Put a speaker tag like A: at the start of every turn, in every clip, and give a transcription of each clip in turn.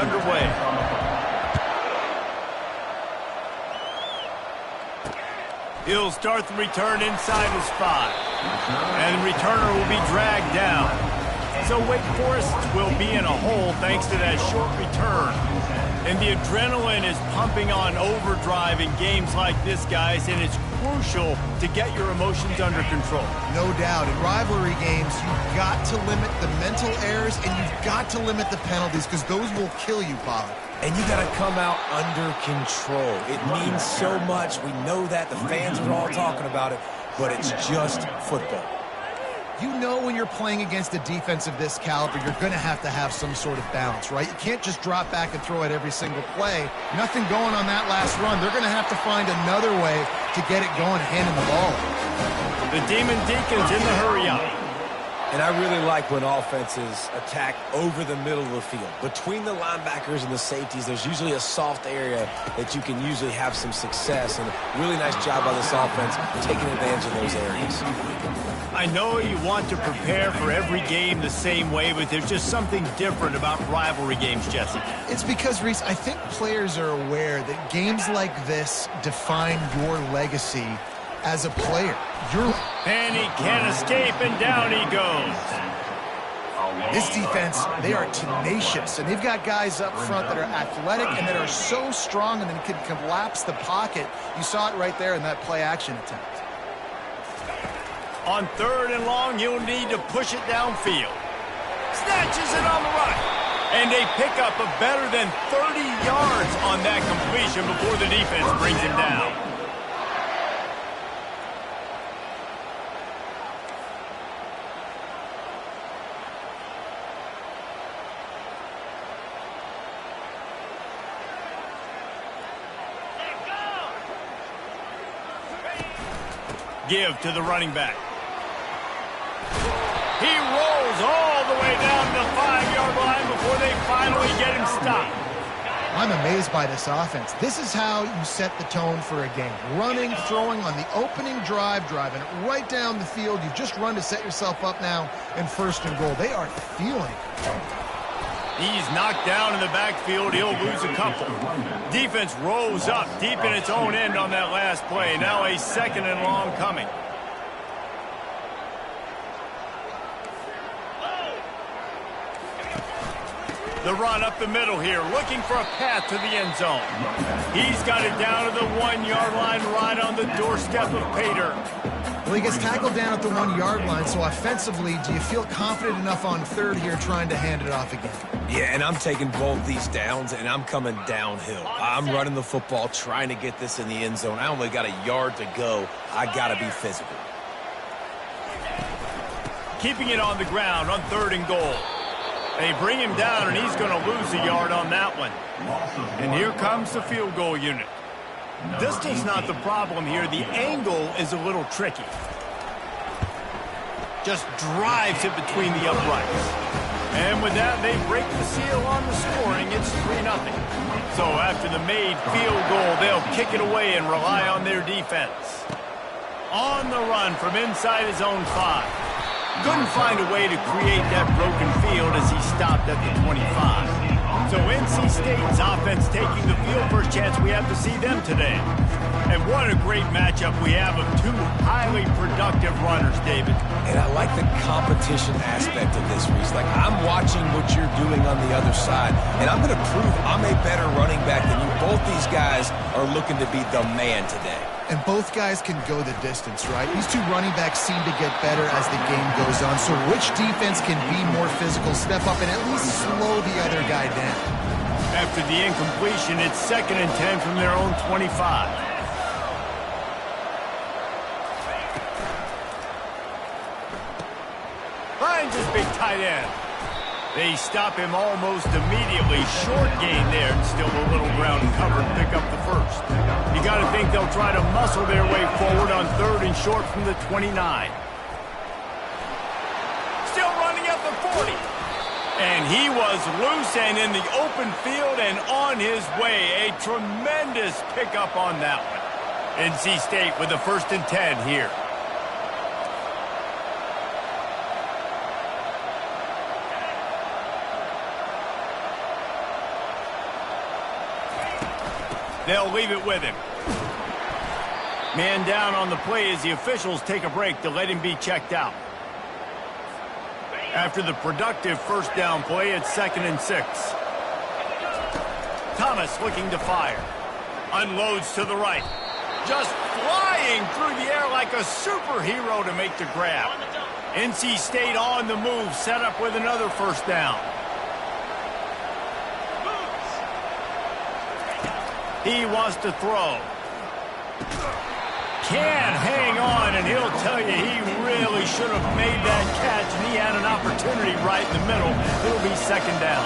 A: underway. He'll start the return inside his 5. And the returner will be dragged down. So Wake Forest will be in a hole thanks to that short return. And the adrenaline is pumping on overdrive in games like this, guys, and it's crucial to get your emotions under control.
B: No doubt. In rivalry games, you've got to limit the mental errors and you've got to limit the penalties because those will kill you, Pollard.
C: And you got to come out under control. It means so much. We know that. The fans are all talking about it, but it's just football.
B: You know when you're playing against a defense of this caliber, you're going to have some sort of balance, right? You can't just drop back and throw it every single play. Nothing going on that last run. They're going to have to find another way to get it going, handing the ball.
A: The Demon Deacons in the hurry-up.
C: And I really like when offenses attack over the middle of the field. Between the linebackers and the safeties, there's usually a soft area that you can usually have some success. And a really nice job by this offense taking advantage of those areas.
A: I know you want to prepare for every game the same way, but there's just something different about rivalry games, Jesse.
B: It's because, Reese, I think players are aware that games like this define your legacy as a player.
A: And he can't escape, and down he goes.
B: This defense, they are tenacious, and they've got guys up front that are athletic and that are so strong and then can collapse the pocket. You saw it right there in that play-action attempt.
A: On 3rd and long, he'll need to push it downfield. Snatches it on the run. And a pickup of better than 30 yards on that completion before the defense brings him down. Give to the running back. He rolls all the way down to the 5-yard line before they finally get him stopped.
B: I'm amazed by this offense. This is how you set the tone for a game. Running, throwing on the opening drive, driving it right down the field. You've just run to set yourself up now in 1st and goal. They are feeling it.
A: He's knocked down in the backfield. He'll lose a couple. Defense rolls up deep in its own end on that last play. Now a 2nd and long coming. The run up the middle here, looking for a path to the end zone. He's got it down to the 1-yard line, right on the doorstep of Pater.
B: Well, he gets tackled down at the 1-yard line, so offensively, do you feel confident enough on 3rd here trying to hand it off again?
C: Yeah, and I'm taking both these downs, and I'm coming downhill. I'm running the football, trying to get this in the end zone. I only got a yard to go. I got to be physical.
A: Keeping it on the ground on 3rd and goal. They bring him down, and he's going to lose a yard on that one. And here comes the field goal unit. Distance not the problem here. The angle is a little tricky. Just drives it between the uprights. And with that, they break the seal on the scoring. It's 3-0. So after the made field goal, they'll kick it away and rely on their defense. On the run from inside his own 5. Couldn't find a way to create that broken field as he stopped at the 25. So NC State's offense taking the field. First chance we have to see them today. And what a great matchup we have of 2 highly productive runners, David.
C: And I like the competition aspect of this, Reese. Like, I'm watching what you're doing on the other side, and I'm going to prove I'm a better running back than you. Both these guys are looking to be the man today.
B: And both guys can go the distance, right? These 2 running backs seem to get better as the game goes on. So which defense can be more physical, step up, and at least slow the other guy down?
A: After the incompletion, it's 2nd and 10 from their own 25. Finds his big tight end. They stop him almost immediately. Short gain there, and still a little ground covered. Pick up the 1st. You got to think they'll try to muscle their way forward on 3rd and short from the 29. Still running at the 40. And he was loose and in the open field and on his way. A tremendous pickup on that one. NC State with the 1st and 10 here. They'll leave it with him. Man down on the play as the officials take a break to let him be checked out. After the productive first down play, it's 2nd and 6. Thomas looking to fire. Unloads to the right. Just flying through the air like a superhero to make the grab. NC State on the move, set up with another first down. He wants to throw. Can't hang on, and he'll tell you he really should have made that catch, and he had an opportunity right in the middle. It'll be 2nd down.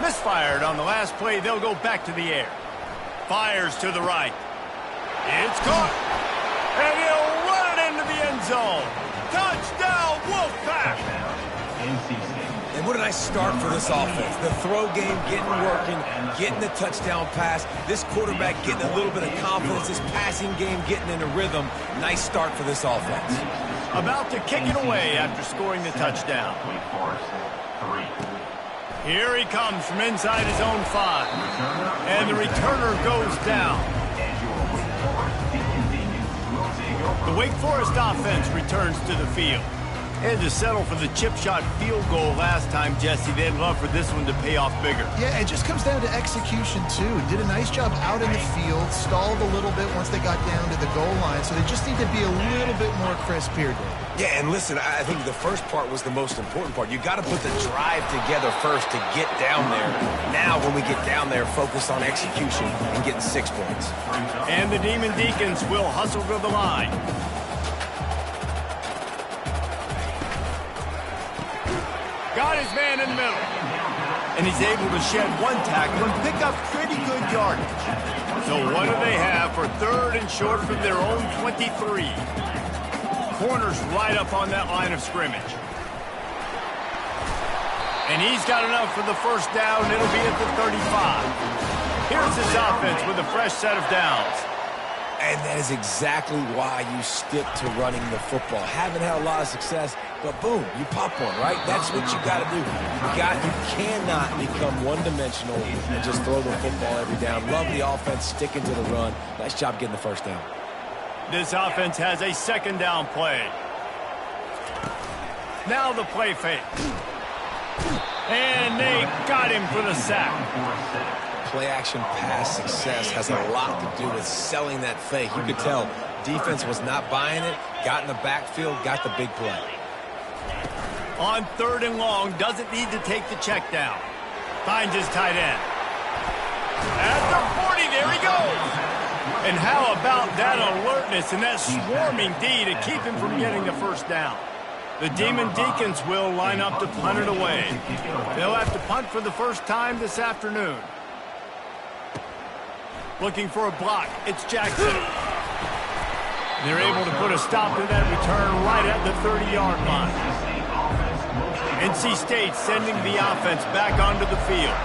A: Misfired on the last play. They'll go back to the air. Fires to the right. It's caught. And he'll run it into the end zone. Touchdown, Wolfpack!
C: And what a nice start for this offense. The throw game getting working, getting the touchdown pass. This quarterback getting a little bit of confidence. This passing game getting in a rhythm. Nice start for this offense.
A: About to kick it away after scoring the touchdown. Here he comes from inside his own 5. And the returner goes down. The Wake Forest offense returns to the field. They had to settle for the chip shot field goal last time, Jesse. They'd love for this one to pay off bigger.
B: Yeah, it just comes down to execution, too. Did a nice job out in the field, stalled a little bit once they got down to the goal line, so they just need to be a little bit more crisp here, Dave.
C: Yeah, and listen, I think the first part was the most important part. You got to put the drive together first to get down there. Now, when we get down there, focus on execution and getting 6 points.
A: And the Demon Deacons will hustle to the line. Got his man in the middle. And he's able to shed one tackle and pick up pretty good yardage. So what do they have for 3rd and short from their own 23? Corners right up on that line of scrimmage. And he's got enough for the first down. It'll be at the 35. Here's his offense with a fresh set of downs.
C: And that is exactly why you stick to running the football. Haven't had a lot of success, but boom, you pop one, right? That's what you got to do. You cannot become one-dimensional and just throw the football every down. Love the offense, sticking to the run. Nice job getting the first down.
A: This offense has a 2nd down play. Now the play fake. And they got him for the sack.
C: Play-action pass success has a lot to do with selling that fake. You could tell defense was not buying it, got in the backfield, got the big play.
A: On 3rd and long, doesn't need to take the check down. Finds his tight end. At the 40, there he goes. And how about that alertness and that swarming D to keep him from getting the first down? The Demon Deacons will line up to punt it away. They'll have to punt for the first time this afternoon. Looking for a block. It's Jackson. They're able to put a stop to that return right at the 30-yard line. NC State sending the offense back onto the field.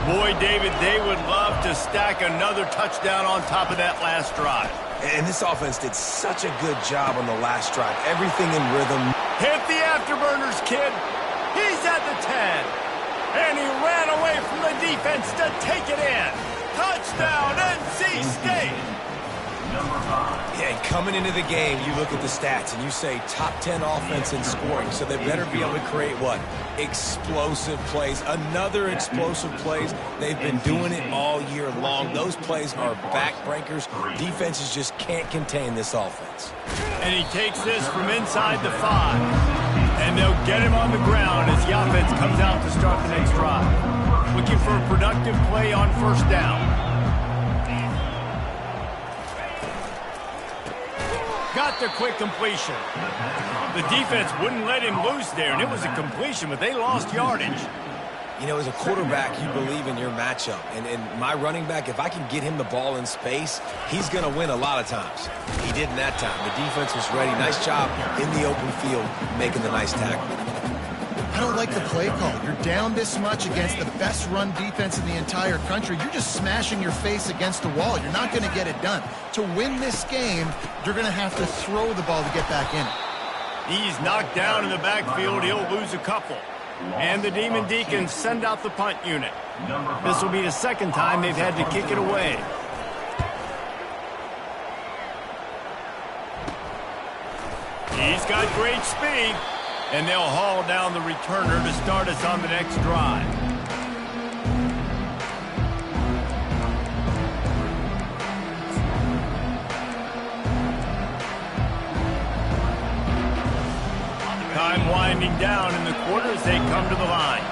A: Boy, David, they would love to stack another touchdown on top of that last drive.
C: And this offense did such a good job on the last drive. Everything in rhythm.
A: Hit the afterburners, kid. He's at the 10. And he ran away from the defense to take it in. Touchdown, NC State!
C: Yeah, and coming into the game, you look at the stats and you say top 10 offense in scoring, so they better be able to create what? Explosive plays. Another explosive plays. They've been doing it all year long. Those plays are backbreakers. Defenses just can't contain this offense.
A: And he takes this from inside the 5. And they'll get him on the ground as the offense comes out to start the next drive. Looking for a productive play on first down. Got the quick completion. The defense wouldn't let him loose there, and it was a completion, but they lost yardage.
C: You know, as a quarterback, you believe in your matchup. And my running back, if I can get him the ball in space, he's going to win a lot of times. He did in that time. The defense was ready. Nice job in the open field making the nice tackle.
B: I don't like the play call. You're down this much against the best run defense in the entire country. You're just smashing your face against the wall. You're not going to get it done. To win this game, you're going to have to throw the ball to get back in it.
A: He's knocked down in the backfield. He'll lose a couple. And the Demon Deacons send out the punt unit. This will be the second time they've had to kick it away. He's got great speed. And they'll haul down the returner to start us on the next drive. Time winding down in the quarter as they come to the line.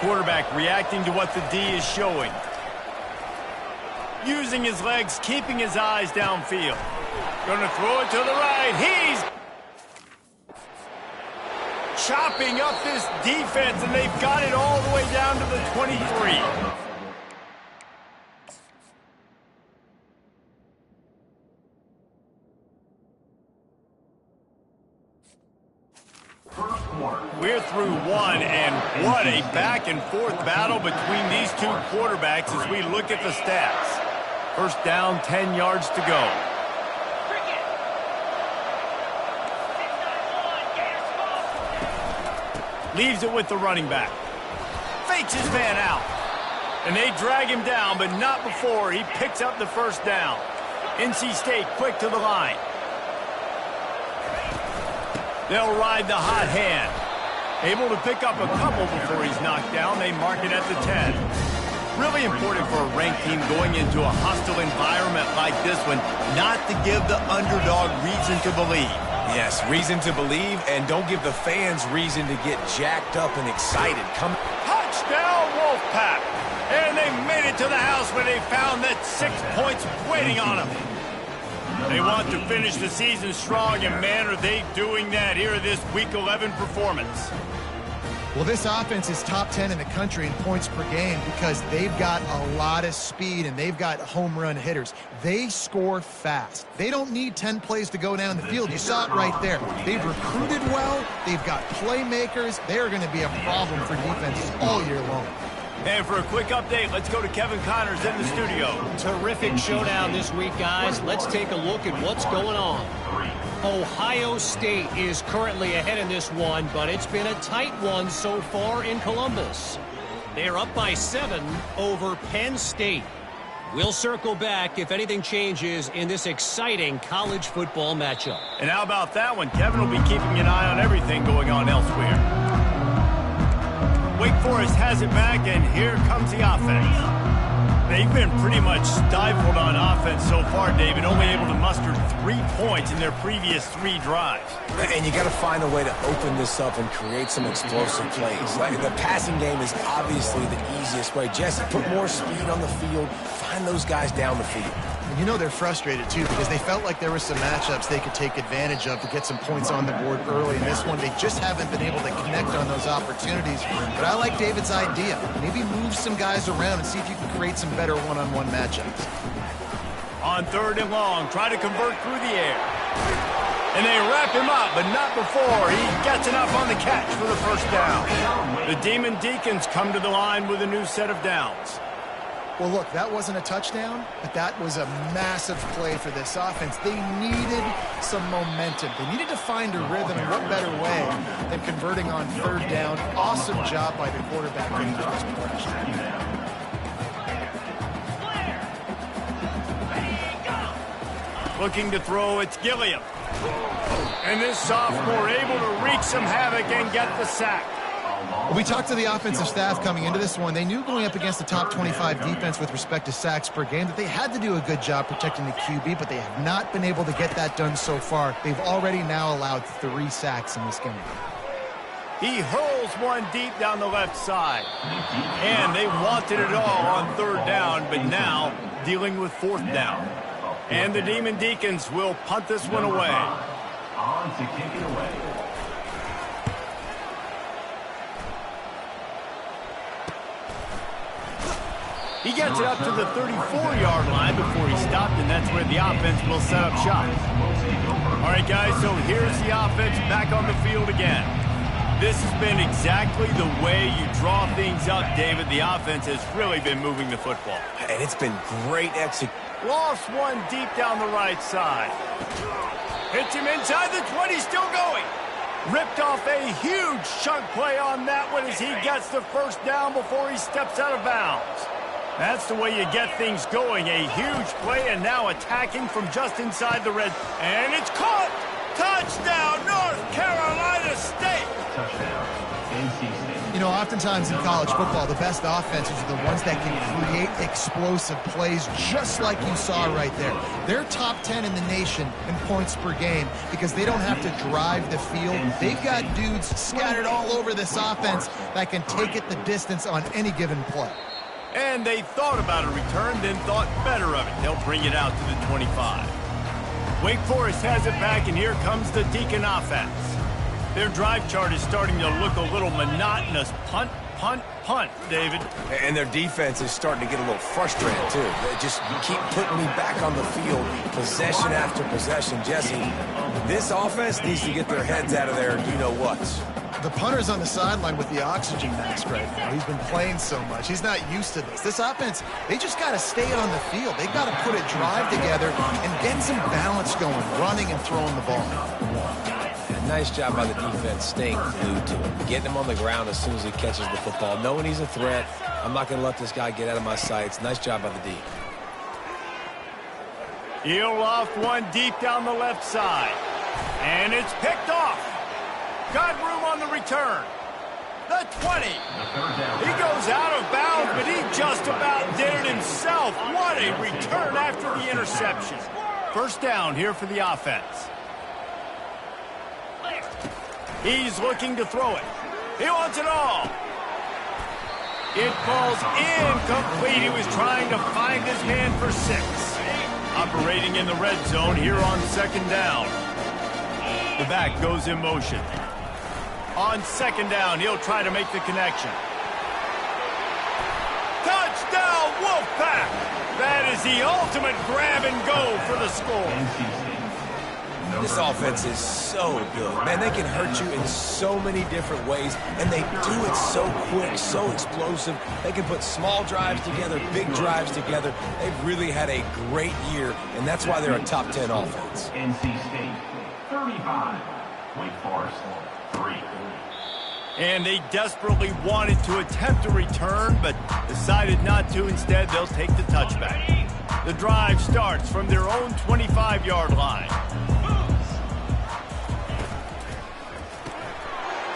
A: Quarterback reacting to what the D is showing. Using his legs, keeping his eyes downfield. Gonna throw it to the right. He's chopping up this defense, and they've got it all the way down to the 23. We're through one, and what a back-and-forth battle between these two quarterbacks as we look at the stats. First down, 10 yards to go. Leaves it with the running back. Fakes his man out. And they drag him down, but not before he picks up the first down. NC State quick to the line. They'll ride the hot hand. Able to pick up a couple before he's knocked down. They mark it at the 10. Really important for a ranked team going into a hostile environment like this one not to give the underdog reason to believe.
C: Yes, reason to believe, and don't give the fans reason to get jacked up and excited.
A: Touchdown, Wolfpack! And they made it to the house where they found that 6 points waiting on them. They want to finish the season strong, and man, are they doing that here in this Week 11 performance.
B: Well, this offense is top 10 in the country in points per game because they've got a lot of speed and they've got home run hitters. They score fast. They don't need 10 plays to go down the field. You saw it right there. They've recruited well. They've got playmakers. They're going to be a problem for defenses all year long.
A: And for a quick update, let's go to Kevin Connors in the studio.
D: Terrific showdown this week, guys. Let's take a look at what's going on. Ohio State is currently ahead in this one, but it's been a tight one so far in Columbus. They're up by 7 over Penn State. We'll circle back if anything changes in this exciting college football matchup. And
A: how about that one? Kevin will be keeping an eye on everything going on elsewhere. Wake Forest has it back, and here comes the offense. They've been pretty much stifled on offense so far, David, only able to muster 3 points in their previous 3 drives.
C: And you got to find a way to open this up and create some explosive plays. Like the passing game is obviously the easiest way. Jesse, put more speed on the field, find those guys down the field.
B: And you know they're frustrated, too, because they felt like there were some matchups they could take advantage of to get some points on the board early. In this one, they just haven't been able to connect on those opportunities. But I like David's idea. Maybe move some guys around and see if you can create some better one-on-one matchups.
A: On 3rd and long, try to convert through the air. And they wrap him up, but not before he gets enough on the catch for the first down. The Demon Deacons come to the line with a new set of downs.
B: Well, look, that wasn't a touchdown, but that was a massive play for this offense. They needed some momentum. They needed to find a rhythm, and what better way than converting on 3rd down. Awesome job by the quarterback getting the first progression.
A: Looking to throw, it's Gilliam. And this sophomore able to wreak some havoc and get the sack.
B: We talked to the offensive staff coming into this one. They knew going up against the top 25 defense with respect to sacks per game that they had to do a good job protecting the QB, but they have not been able to get that done so far. They've already now allowed 3 sacks in this game.
A: He hurls one deep down the left side. And they wanted it all on 3rd down, but now dealing with 4th down. And the Demon Deacons will punt this one away.
E: On to kick it away.
A: He gets it up to the 34-yard line before he stopped, and that's where the offense will set up shop. All right, guys, so here's the offense back on the field again. This has been exactly the way you draw things up, David. The offense has really been moving the football.
C: And it's been great execution.
A: Lost one deep down the right side. Hits him inside the 20, still going. Ripped off a huge chunk play on that one as he gets the first down before he steps out of bounds. That's the way you get things going. A huge play and now attacking from just inside the red. And it's caught! Touchdown, North Carolina State!
E: Touchdown, NC State.
B: You know, oftentimes in college football, the best offenses are the ones that can create explosive plays just like you saw right there. They're top 10 in the nation in points per game because they don't have to drive the field. They've got dudes scattered all over this offense that can take it the distance on any given play.
A: And they thought about a return, then thought better of it. They'll bring it out to the 25. Wake Forest has it back, and here comes the Deacon offense. Their drive chart is starting to look a little monotonous. Punt, punt, punt, David.
C: And their defense is starting to get a little frustrated, too. They just keep putting me back on the field, possession after possession. Jesse, this offense needs to get their heads out of there and you-know-whats.
B: The punter's on the sideline with the oxygen mask right now. He's been playing so much. He's not used to this. This offense, they just got to stay on the field. They've got to put a drive together and get some balance going, running and throwing the ball.
C: Nice job by the defense staying glued to him, getting him on the ground as soon as he catches the football, knowing he's a threat. I'm not going to let this guy get out of my sights. Nice job by the D.
A: He'll loft one deep down the left side. And it's picked off. Got room on the return. The 20. He goes out of bounds, but he just about did it himself. What a return after the interception. First down here for the offense. He's looking to throw it. He wants it all. It falls incomplete. He was trying to find his man for 6. Operating in the red zone here on second down. The back goes in motion. On second down, he'll try to make the connection. Touchdown, Wolfpack! That is the ultimate grab and go for the score.
C: This offense is so good. Man, they can hurt you in so many different ways, and they do it so quick, so explosive. They can put small drives together, big drives together. They've really had a great year, and that's why they're a top 10 offense.
E: NC State, 35. Wake Forest, 3.
A: And they desperately wanted to attempt a return, but decided not to. Instead, they'll take the touchback. The drive starts from their own 25-yard line.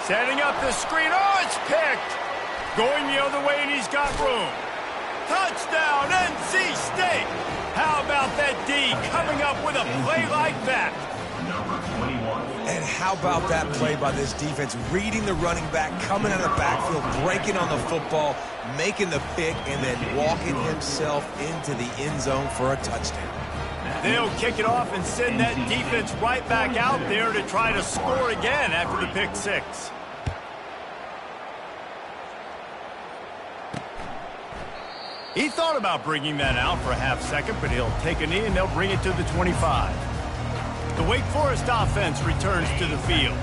A: Setting up the screen. Oh, it's picked. Going the other way, and he's got room. Touchdown, NC State. How about that D coming up with a play like that?
E: Number 21.
C: And how about that play by this defense, reading the running back, coming out of the backfield, breaking on the football, making the pick, and then walking himself into the end zone for a touchdown.
A: They'll kick it off and send that defense right back out there to try to score again after the pick 6. He thought about bringing that out for a half second, but he'll take a knee and they'll bring it to the 25. The Wake Forest offense returns to the field.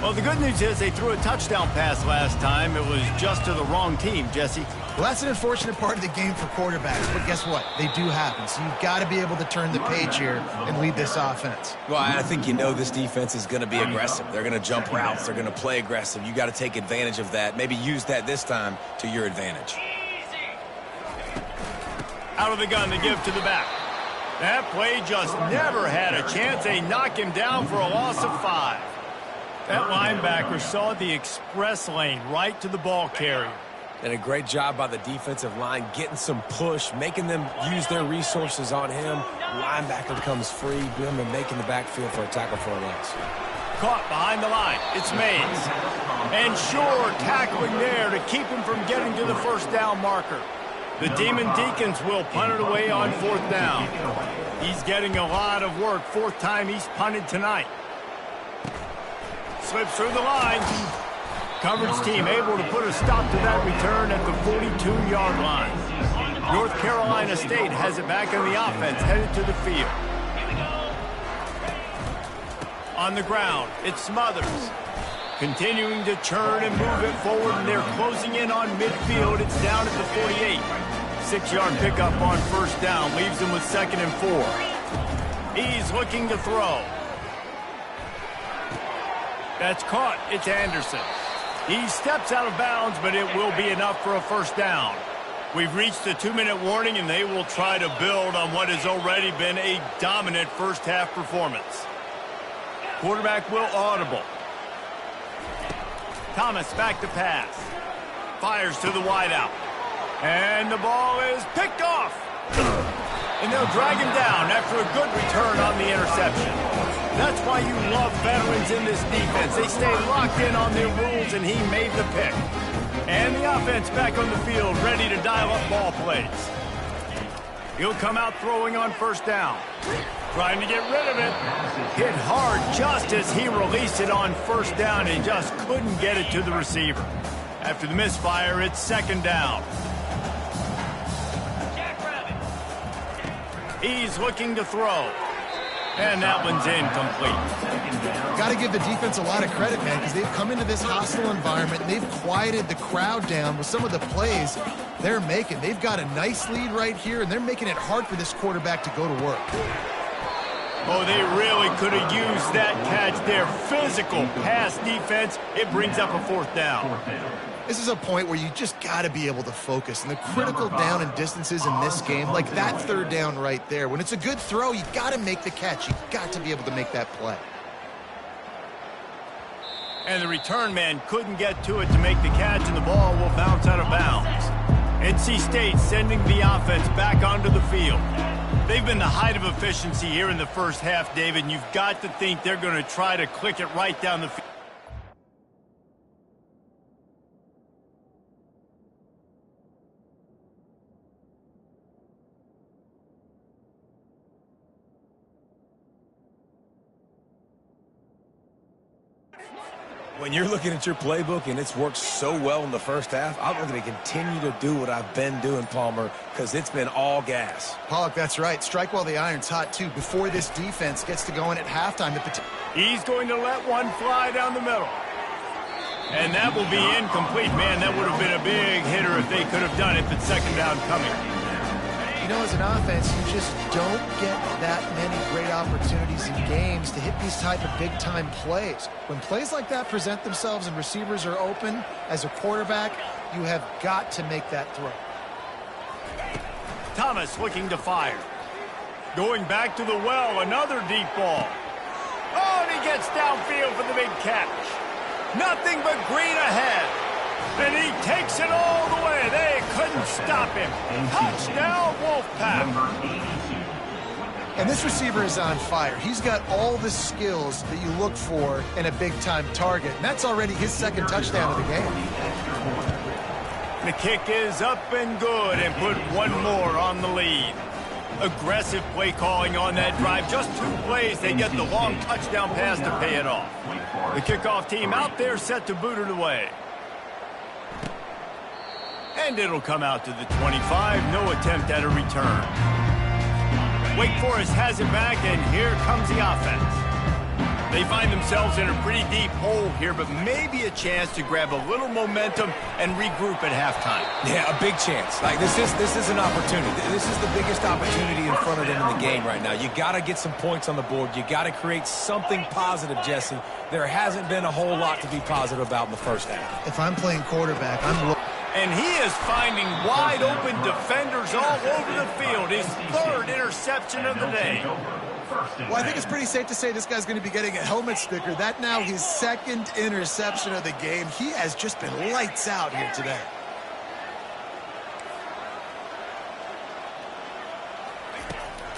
A: Well, the good news is they threw a touchdown pass last time. It was just to the wrong team, Jesse.
B: Well, that's an unfortunate part of the game for quarterbacks, but guess what? They do happen, so you've got to be able to turn the page here and lead this offense.
C: Well, I think you know this defense is going to be aggressive. They're going to jump routes. They're going to play aggressive. You got to take advantage of that. Maybe use that this time to your advantage.
A: Out of the gun to give to the back. That play just never had a chance. They knock him down for a loss of 5. That linebacker saw the express lane right to the ball carrier.
C: And a great job by the defensive line, getting some push, making them use their resources on him. Linebacker comes free, boom, and making the backfield for a tackle for a loss.
A: Caught behind the line. It's Mays. And sure, tackling there to keep him from getting to the first down marker. The Demon Deacons will punt it away on 4th down. He's getting a lot of work. 4th time he's punted tonight. Slips through the line. Coverage team able to put a stop to that return at the 42-yard line. North Carolina State has it back in the offense, headed to the field. On the ground, it's Smothers. Continuing to churn and move it forward, and they're closing in on midfield. It's down at the 48. 6-yard pickup on first down, leaves them with 2nd and 4. He's looking to throw. That's caught. It's Anderson. He steps out of bounds, but it will be enough for a first down. We've reached the 2-minute warning, and they will try to build on what has already been a dominant first-half performance. Quarterback will audible. Thomas back to pass. Fires to the wideout. And the ball is picked off. And they'll drag him down after a good return on the interception. That's why you love veterans in this defense. They stay locked in on their rules, and he made the pick. And the offense back on the field, ready to dial up ball plays. He'll come out throwing on first down. Trying to get rid of it. Hit hard just as he released it on first down and just couldn't get it to the receiver. After the misfire, it's second down. He's looking to throw. And that one's incomplete.
B: Got to give the defense a lot of credit, man, because they've come into this hostile environment and they've quieted the crowd down with some of the plays they're making. They've got a nice lead right here, and they're making it hard for this quarterback to go to work.
A: Oh, they really could have used that catch there. Physical pass defense. It brings up a fourth down.
B: This is a point where you just got to be able to focus. And the critical down and distances in this game, like that third down right there, when it's a good throw, you got to make the catch. You got to be able to make that play.
A: And the return man couldn't get to it to make the catch, and the ball will bounce out of bounds. NC State sending the offense back onto the field. They've been the height of efficiency here in the first half, David, and you've got to think they're going to try to click it right down the field.
C: When you're looking at your playbook and it's worked so well in the first half, I'm going to continue to do what I've been doing, Palmer, because it's been all gas.
B: Pollock, that's right. Strike while the iron's hot, too, before this defense gets to going at halftime.
A: He's going to let one fly down the middle. And that will be incomplete. Man, that would have been a big hitter if they could have done it, but second down coming.
B: You know, as an offense, you just don't get that many great opportunities in games to hit these type of big-time plays. When plays like that present themselves and receivers are open, as a quarterback, you have got to make that throw.
A: Thomas looking to fire. Going back to the well, another deep ball. Oh, and he gets downfield for the big catch. Nothing but green ahead. And he takes it all the way. They couldn't stop him. Touchdown, Wolfpack.
B: And this receiver is on fire. He's got all the skills that you look for in a big-time target. And that's already his second touchdown of the game.
A: The kick is up and good and put one more on the lead. Aggressive play calling on that drive. Just 2 plays, they get the long touchdown pass to pay it off. The kickoff team out there set to boot it away. And it'll come out to the 25. No attempt at a return. Wake Forest has it back, and here comes the offense. They find themselves in a pretty deep hole here, but maybe a chance to grab a little momentum and regroup at halftime.
C: Yeah, a big chance. Like this is an opportunity. This is the biggest opportunity in front of them in the game right now. You got to get some points on the board. You got to create something positive, Jesse. There hasn't been a whole lot to be positive about in the first half.
B: If I'm playing quarterback,
A: and he is finding wide-open defenders all over the field. His 3rd interception of the day.
B: Well, I think it's pretty safe to say this guy's going to be getting a helmet sticker. That now his 2nd interception of the game. He has just been lights out here today.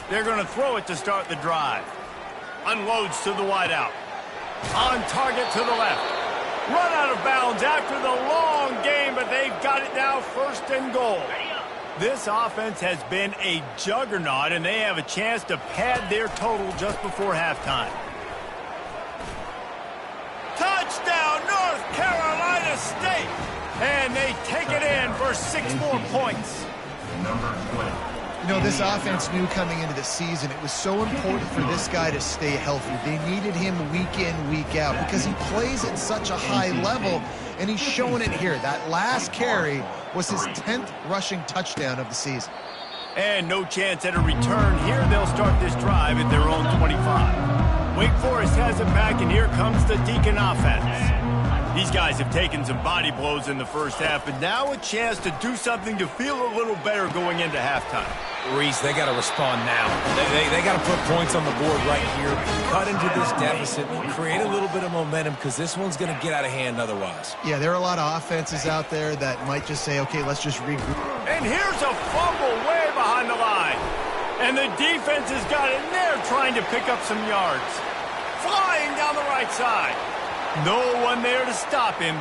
A: They're going to throw it to start the drive. Unloads to the wideout. On target to the left. Run out of bounds after the long game, but they've got it now 1st and goal. This offense has been a juggernaut, and they have a chance to pad their total just before halftime. Touchdown, North Carolina State! And they take it in for 6 more points.
E: Number 12.
B: You know, this offense knew coming into the season it was so important for this guy to stay healthy. They needed him week in, week out because he plays at such a high level, and he's showing it here. That last carry was his 10th rushing touchdown of the season.
A: And no chance at a return here. They'll start this drive at their own 25. Wake Forest has it back, and here comes the Deacon offense. These guys have taken some body blows in the first half, but now a chance to do something to feel a little better going into halftime.
C: Reese, they got to respond now. They got to put points on the board right here, cut into this deficit, create a little bit of momentum, because this one's going to get out of hand otherwise.
B: Yeah, there are a lot of offenses out there that might just say, okay, let's just regroup.
A: And here's a fumble way behind the line. And the defense has got it in there trying to pick up some yards. Flying down the right side. No one there to stop him,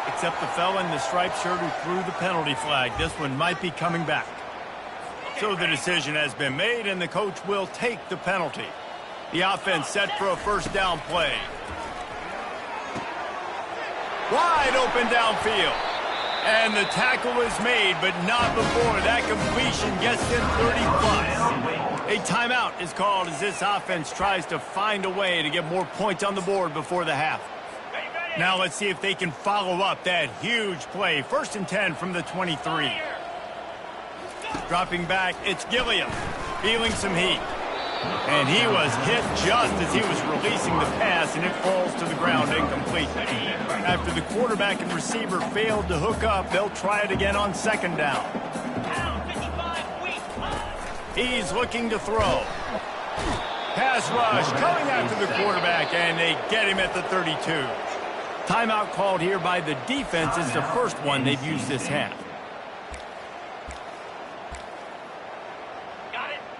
A: except the fella in the striped shirt who threw the penalty flag. This one might be coming back. So the decision has been made, and the coach will take the penalty. The offense set for a first down play. Wide open downfield. And the tackle is made, but not before that completion gets them 30+. A timeout is called as this offense tries to find a way to get more points on the board before the half. Now let's see if they can follow up that huge play. 1st and 10 from the 23. Dropping back, it's Gilliam, feeling some heat. And he was hit just as he was releasing the pass, and it falls to the ground incomplete. After the quarterback and receiver failed to hook up, they'll try it again on 2nd down. He's looking to throw. Pass rush coming after the quarterback, and they get him at the 32. Timeout called here by the defense. Is the first one they've used this half.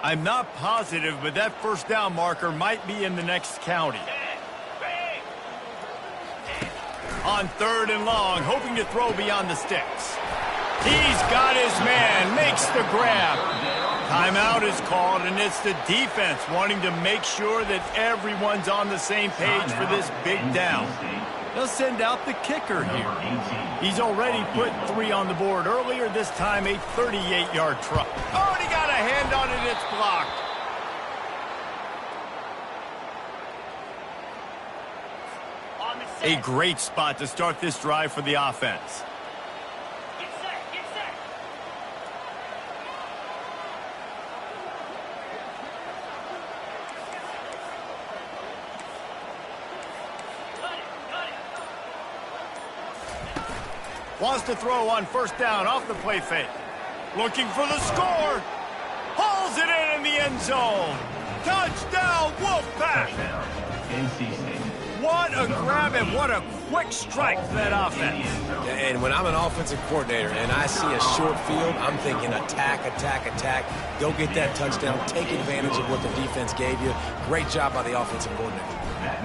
A: I'm not positive, but that first down marker might be in the next county. On 3rd and long, hoping to throw beyond the sticks. He's got his man, makes the grab. Timeout is called, and it's the defense wanting to make sure that everyone's on the same page for this big down. They'll send out the kicker here. He's already put 3 on the board earlier, this time a 38-yard truck. Oh, and he got a hand on it, it's blocked. A great spot to start this drive for the offense. Wants to throw on 1st down off the play fake. Looking for the score. Hauls it in the end zone. Touchdown, Wolfpack.
E: NC State.
A: What a grab and what a quick strike for that offense.
C: And when I'm an offensive coordinator and I see a short field, I'm thinking attack, attack, attack. Go get that touchdown. Take advantage of what the defense gave you. Great job by the offensive coordinator.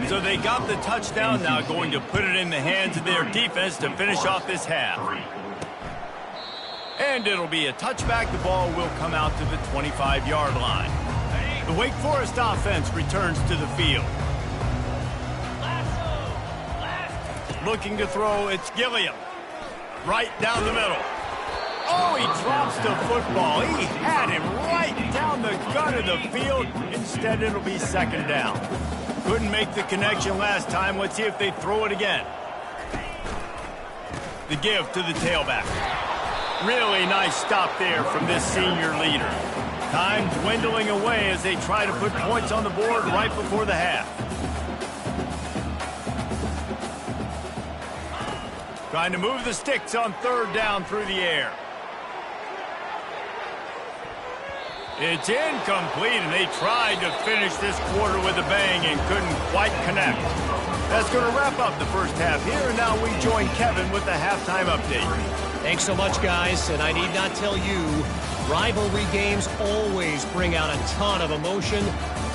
A: So they got the touchdown, now going to put it in the hands of their defense to finish off this half. And it'll be a touchback. The ball will come out to the 25-yard line. The Wake Forest offense returns to the field. Looking to throw, it's Gilliam. Right down the middle. Oh, he drops the football. He had him right down the gut of the field. Instead, it'll be 2nd down. Couldn't make the connection last time. Let's see if they throw it again. The give to the tailback. Really nice stop there from this senior leader. Time dwindling away as they try to put points on the board right before the half. Trying to move the sticks on 3rd down through the air. It's incomplete, and they tried to finish this quarter with a bang and couldn't quite connect. That's going to wrap up the first half here, and now we join Kevin with the halftime update.
D: Thanks so much, guys, and I need not tell you, rivalry games always bring out a ton of emotion,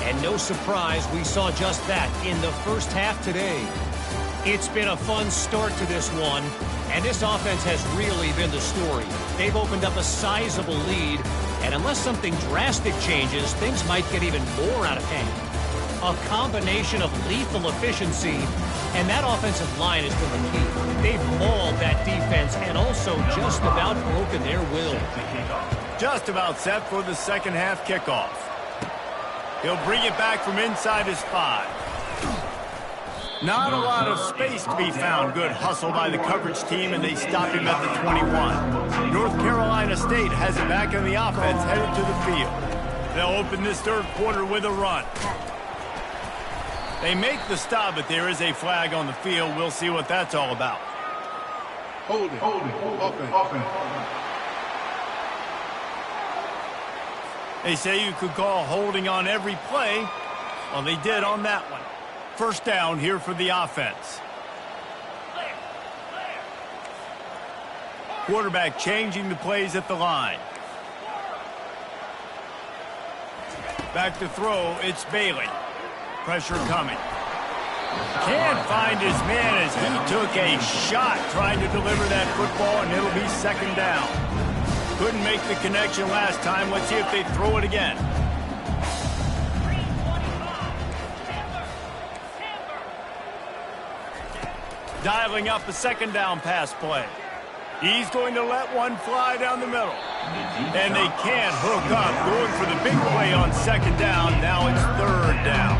D: and no surprise we saw just that in the first half today. It's been a fun start to this one, and this offense has really been the story. They've opened up a sizable lead, and unless something drastic changes, things might get even more out of hand. A combination of lethal efficiency, and that offensive line has been the key. They've mauled that defense and also just about broken their will.
A: Just about set for the second half kickoff. He'll bring it back from inside his 5. Not a lot of space to be found. Good hustle by the coverage team, and they stop him at the 21. North Carolina State has it back in the offense, headed to the field. They'll open this third quarter with a run. They make the stop, but there is a flag on the field. We'll see what that's all about.
F: Hold it. Offense.
A: They say you could call holding on every play. Well, they did on that one. First down here for the offense. Quarterback changing the plays at the line. Back to throw, it's Bailey. Pressure coming. Can't find his man as he took a shot trying to deliver that football, and it'll be second down. Couldn't make the connection last time. Let's see if they throw it again. Dialing up a second down pass play. He's going to let one fly down the middle. And they can't hook up. Going for the big play on second down. Now it's third down.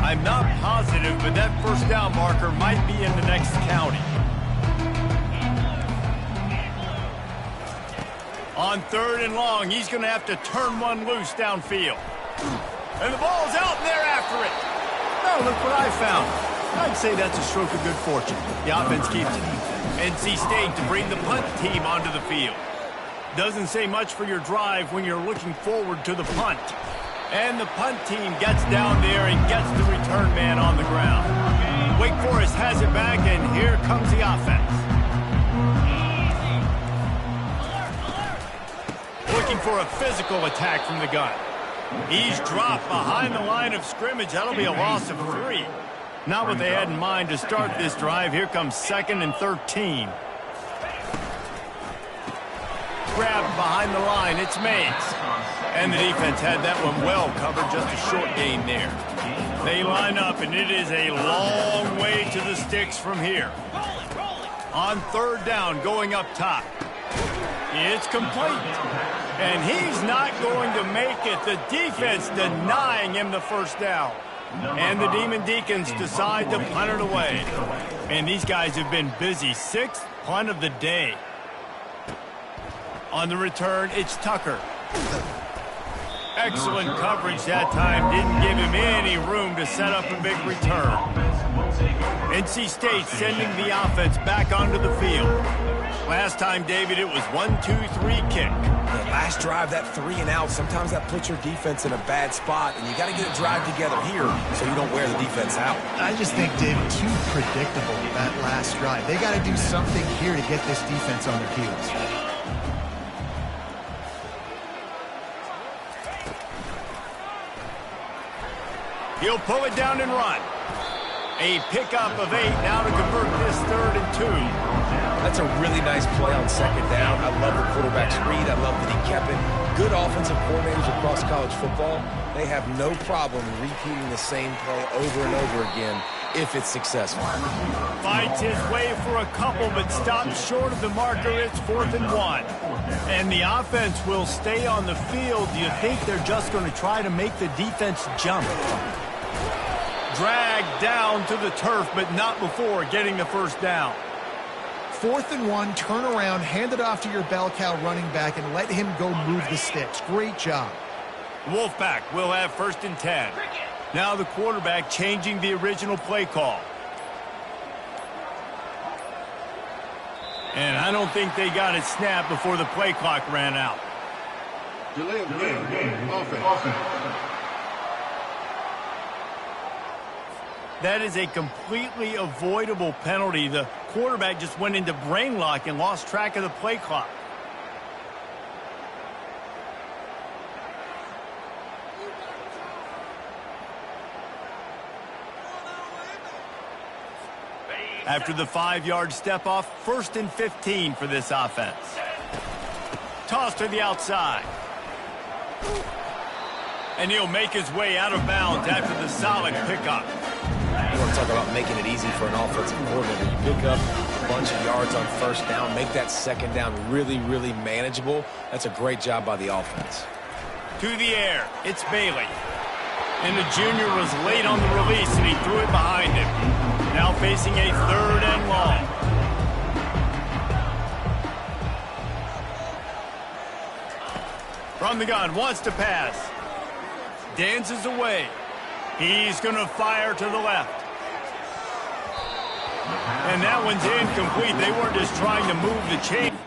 A: I'm not positive, but that first down marker might be in the next county. On third and long, he's going to have to turn one loose downfield. And the ball's out, and they're after it. Oh, look what I found. I'd say that's a stroke of good fortune. The offense keeps it. NC State to bring the punt team onto the field. Doesn't say much for your drive when you're looking forward to the punt. And the punt team gets down there and gets the return man on the ground. Wake Forest has it back, and here comes the offense. Looking for a physical attack from the gun. He's dropped behind the line of scrimmage. That'll be a loss of 3. Not what they had in mind to start this drive. Here comes 2nd and 13. Grabbed behind the line. It's Mays. And the defense had that one well covered. Just a short gain there. They line up, and it is a long way to the sticks from here. On third down, going up top. It's complete. And he's not going to make it. The defense denying him the first down. And the Demon Deacons decide to punt it away. And these guys have been busy. 6th punt of the day. On the return, it's Tucker. Excellent coverage that time. Didn't give him any room to set up a big return. NC State sending the offense back onto the field. Last time, David, it was 1-2-3 kick.
C: The last drive, that 3 and out, sometimes that puts your defense in a bad spot, and you got to get a drive together here so you don't wear the defense out.
B: I just think, David, too predictable that last drive. They got to do something here to get this defense on their heels.
A: He'll pull it down and run. A pickup of 8 now to convert this 3rd and 2.
C: That's a really nice play on second down. I love the quarterback's read. I love that he kept it. Good offensive coordinators across college football, they have no problem repeating the same play over and over again if it's successful.
A: Fights his way for a couple, but stops short of the marker. It's 4th and 1. And the offense will stay on the field. Do you think they're just going to try to make the defense jump? Dragged down to the turf, but not before getting the first down.
B: 4th and 1, turn around, hand it off to your bell cow running back, and let him go move the sticks. Great job.
A: Wolfpack will have 1st and 10. Now the quarterback changing the original play call. And I don't think they got it snapped before the play clock ran out.
F: Delay of game. Offense.
A: That is a completely avoidable penalty. The quarterback just went into brain lock and lost track of the play clock. After the 5-yard step off, 1st and 15 for this offense. Toss to the outside. And he'll make his way out of bounds after the solid pickup.
C: You want to talk about making it easy for an offensive coordinator. You pick up a bunch of yards on first down, make that second down really, really manageable. That's a great job by the offense.
A: To the air, it's Bailey. And the junior was late on the release, and he threw it behind him. Now facing a 3rd and long. From the gun, wants to pass. Dances away. He's going to fire to the left. And that one's incomplete. They weren't just trying to move the chain.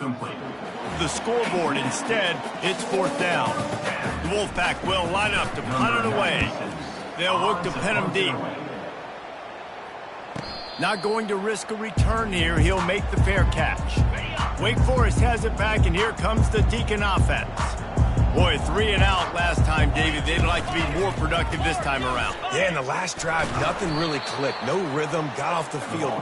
A: The scoreboard. Instead, it's 4th down. The Wolfpack will line up to punt it away. They'll look to pin him deep. Not going to risk a return here. He'll make the fair catch. Wake Forest has it back, and here comes the Deacon offense. Boy, 3 and out last time, David. They'd like to be more productive this time around.
C: Yeah, in the last drive, nothing really clicked. No rhythm, got off the field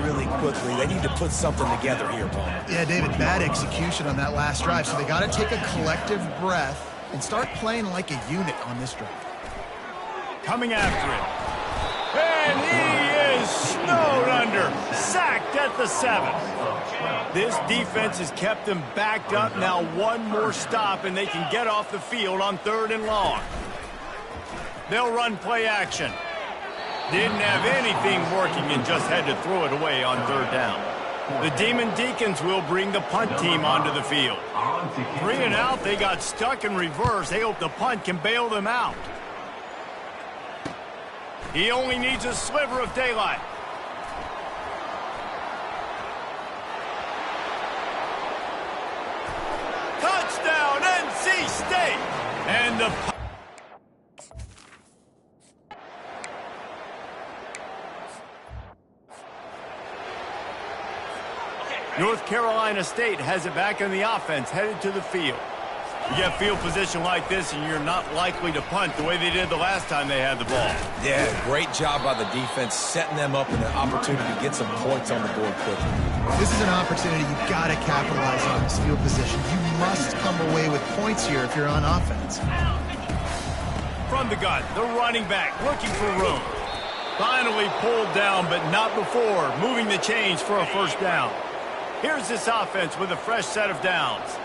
C: really quickly. They need to put something together here, Paul.
B: Yeah, David, bad execution on that last drive, so they got to take a collective breath and start playing like a unit on this drive.
A: Coming after it. And he is snowed under. Sacked at the 7. This defense has kept them backed up. Now one more stop, and they can get off the field on 3rd and long. They'll run play action. Didn't have anything working and just had to throw it away on 3rd down. The Demon Deacons will bring the punt team onto the field. 3 and out, they got stuck in reverse. They hope the punt can bail them out. He only needs a sliver of daylight. Touchdown, NC State! And the North Carolina State has it back in the offense, headed to the field. You get field position like this, and you're not likely to punt the way they did the last time they had the ball.
C: Yeah, great job by the defense, setting them up in an opportunity to get some points on the board quickly.
B: This is an opportunity you've got to capitalize on this field position. You must come away with points here if you're on offense.
A: From the gun, the running back looking for room. Finally pulled down, but not before moving the chains for a 1st down. Here's this offense with a fresh set of downs.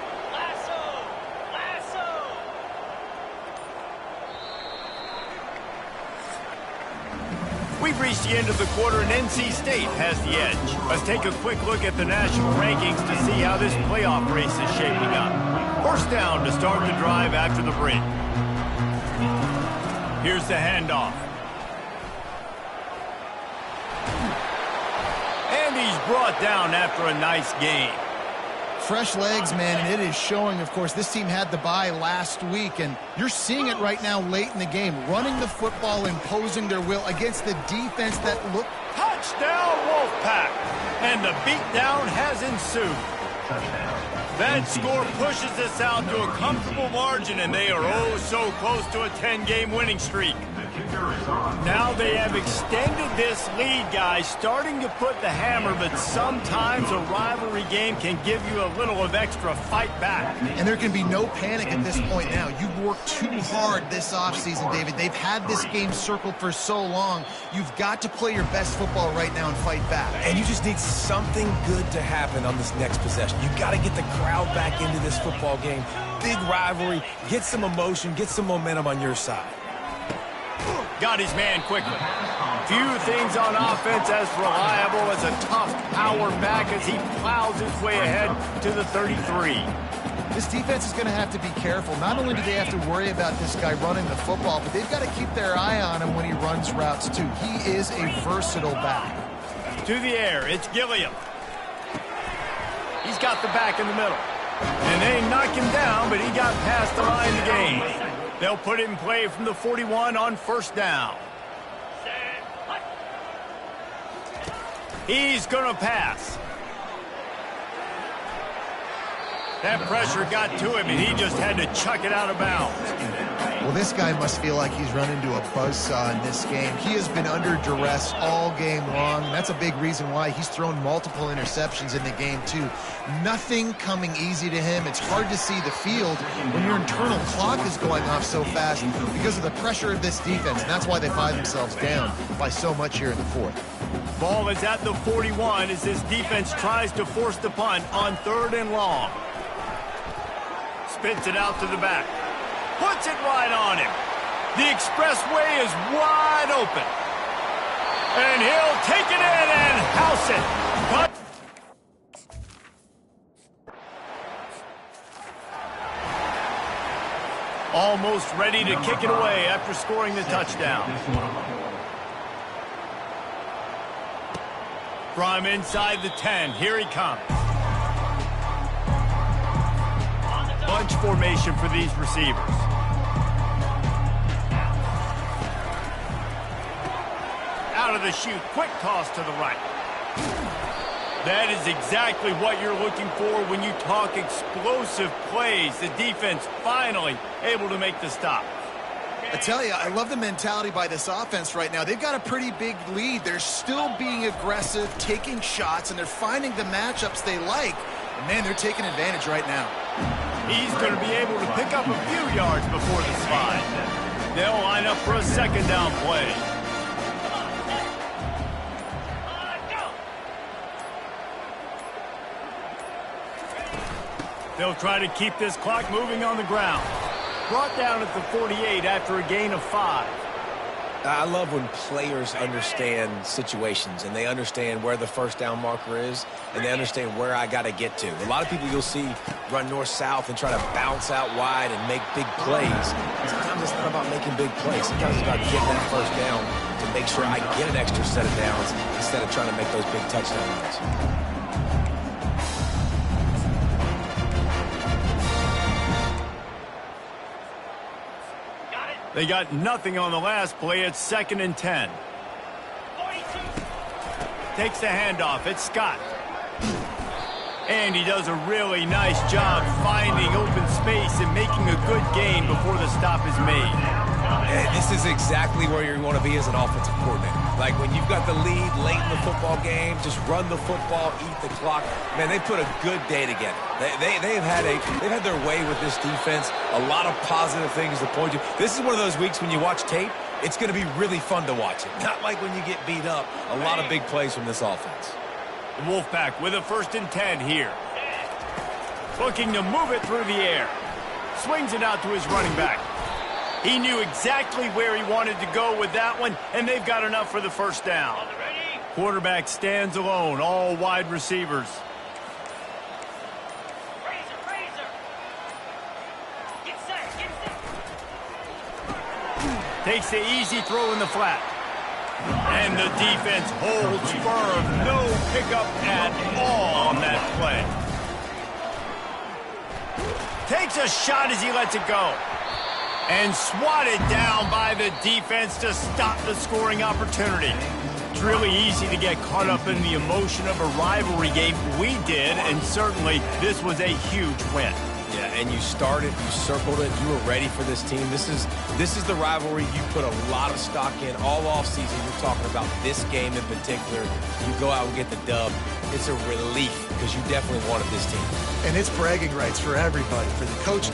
A: We've reached the end of the quarter, and NC State has the edge. Let's take a quick look at the national rankings to see how this playoff race is shaping up. 1st down to start the drive after the break. Here's the handoff. And he's brought down after a nice game.
B: Fresh legs, man, and it is showing, of course. This team had the bye last week, and you're seeing it right now late in the game. Running the football, imposing their will against the defense that looked...
A: Touchdown, Wolfpack! And the beatdown has ensued. That score pushes us out to a comfortable margin, and they are oh so close to a 10-game winning streak. Now they have extended this lead, guys, starting to put the hammer, but sometimes a rivalry game can give you a little of extra fight back.
B: And there can be no panic at this point now. You've worked too hard this offseason, David. They've had this game circled for so long. You've got to play your best football right now and fight back.
C: And you just need something good to happen on this next possession. You got to get the crowd back into this football game. Big rivalry, get some emotion, get some momentum on your side.
A: Got his man quickly. Few things on offense as reliable as a tough power back as he plows his way ahead to the 33.
B: This defense is going to have to be careful. Not only do they have to worry about this guy running the football, but they've got to keep their eye on him when he runs routes too. He is a versatile back.
A: To the air, it's Gilliam. He's got the back in the middle. And they knock him down, but he got past the line to gain. They'll put it in play from the 41 on 1st down. He's going to pass. That pressure got to him, and he just had to chuck it out of bounds.
B: Well, this guy must feel like he's run into a buzzsaw in this game. He has been under duress all game long, and that's a big reason why he's thrown multiple interceptions in the game, too. Nothing coming easy to him. It's hard to see the field when your internal clock is going off so fast because of the pressure of this defense, and that's why they find themselves down by so much here in the 4th.
A: Ball is at the 41 as this defense tries to force the punt on 3rd and long. Spits it out to the back. Puts it right on him. The expressway is wide open. And he'll take it in and house it. Cut. Almost ready to kick it away after scoring the touchdown. From inside the 10, here he comes. bunch formation for these receivers. Out of the chute, quick toss to the right. That is exactly what you're looking for when you talk explosive plays. The defense finally able to make the stop.
B: I tell you, I love the mentality by this offense right now. They've got a pretty big lead. They're still being aggressive, taking shots, and they're finding the matchups they like. And man, they're taking advantage right now.
A: He's going to be able to pick up a few yards before the slide. They'll line up for a second down play. They'll try to keep this clock moving on the ground. Brought down at the 48 after a gain of 5.
C: I love when players understand situations and they understand where the first down marker is and they understand where I got to get to. A lot of people you'll see run north-south and try to bounce out wide and make big plays. Sometimes it's not about making big plays. Sometimes it's about getting that first down to make sure I get an extra set of downs instead of trying to make those big touchdown runs.
A: They got nothing on the last play. It's 2nd and 10.
E: 42.
A: Takes the handoff. It's Scott. And he does a really nice job finding open space and making a good gain before the stop is made.
C: And this is exactly where you want to be as an offensive coordinator. Like when you've got the lead late in the football game, just run the football, eat the clock. Man, they put a good day together. They've had their way with this defense. A lot of positive things to point to. This is one of those weeks when you watch tape, it's going to be really fun to watch it. Not like when you get beat up. A lot of big plays from this offense.
A: The Wolfpack with a 1st and 10 here. Looking to move it through the air. Swings it out to his running back. He knew exactly where he wanted to go with that one, and they've got enough for the first down. Quarterback stands alone, all wide receivers.
E: Razor. Get set.
A: Takes the easy throw in the flat. And the defense holds firm. No pickup at all on that play. Takes a shot as he lets it go. And swatted down by the defense to stop the scoring opportunity. It's really easy to get caught up in the emotion of a rivalry game. We did, and certainly this was a huge win.
C: Yeah, and you started, you circled it, you were ready for this team. This is the rivalry you put a lot of stock in all offseason. You're talking about this game in particular. You go out and get the dub. It's a relief because you definitely wanted this team.
B: And it's bragging rights for everybody, for the coach,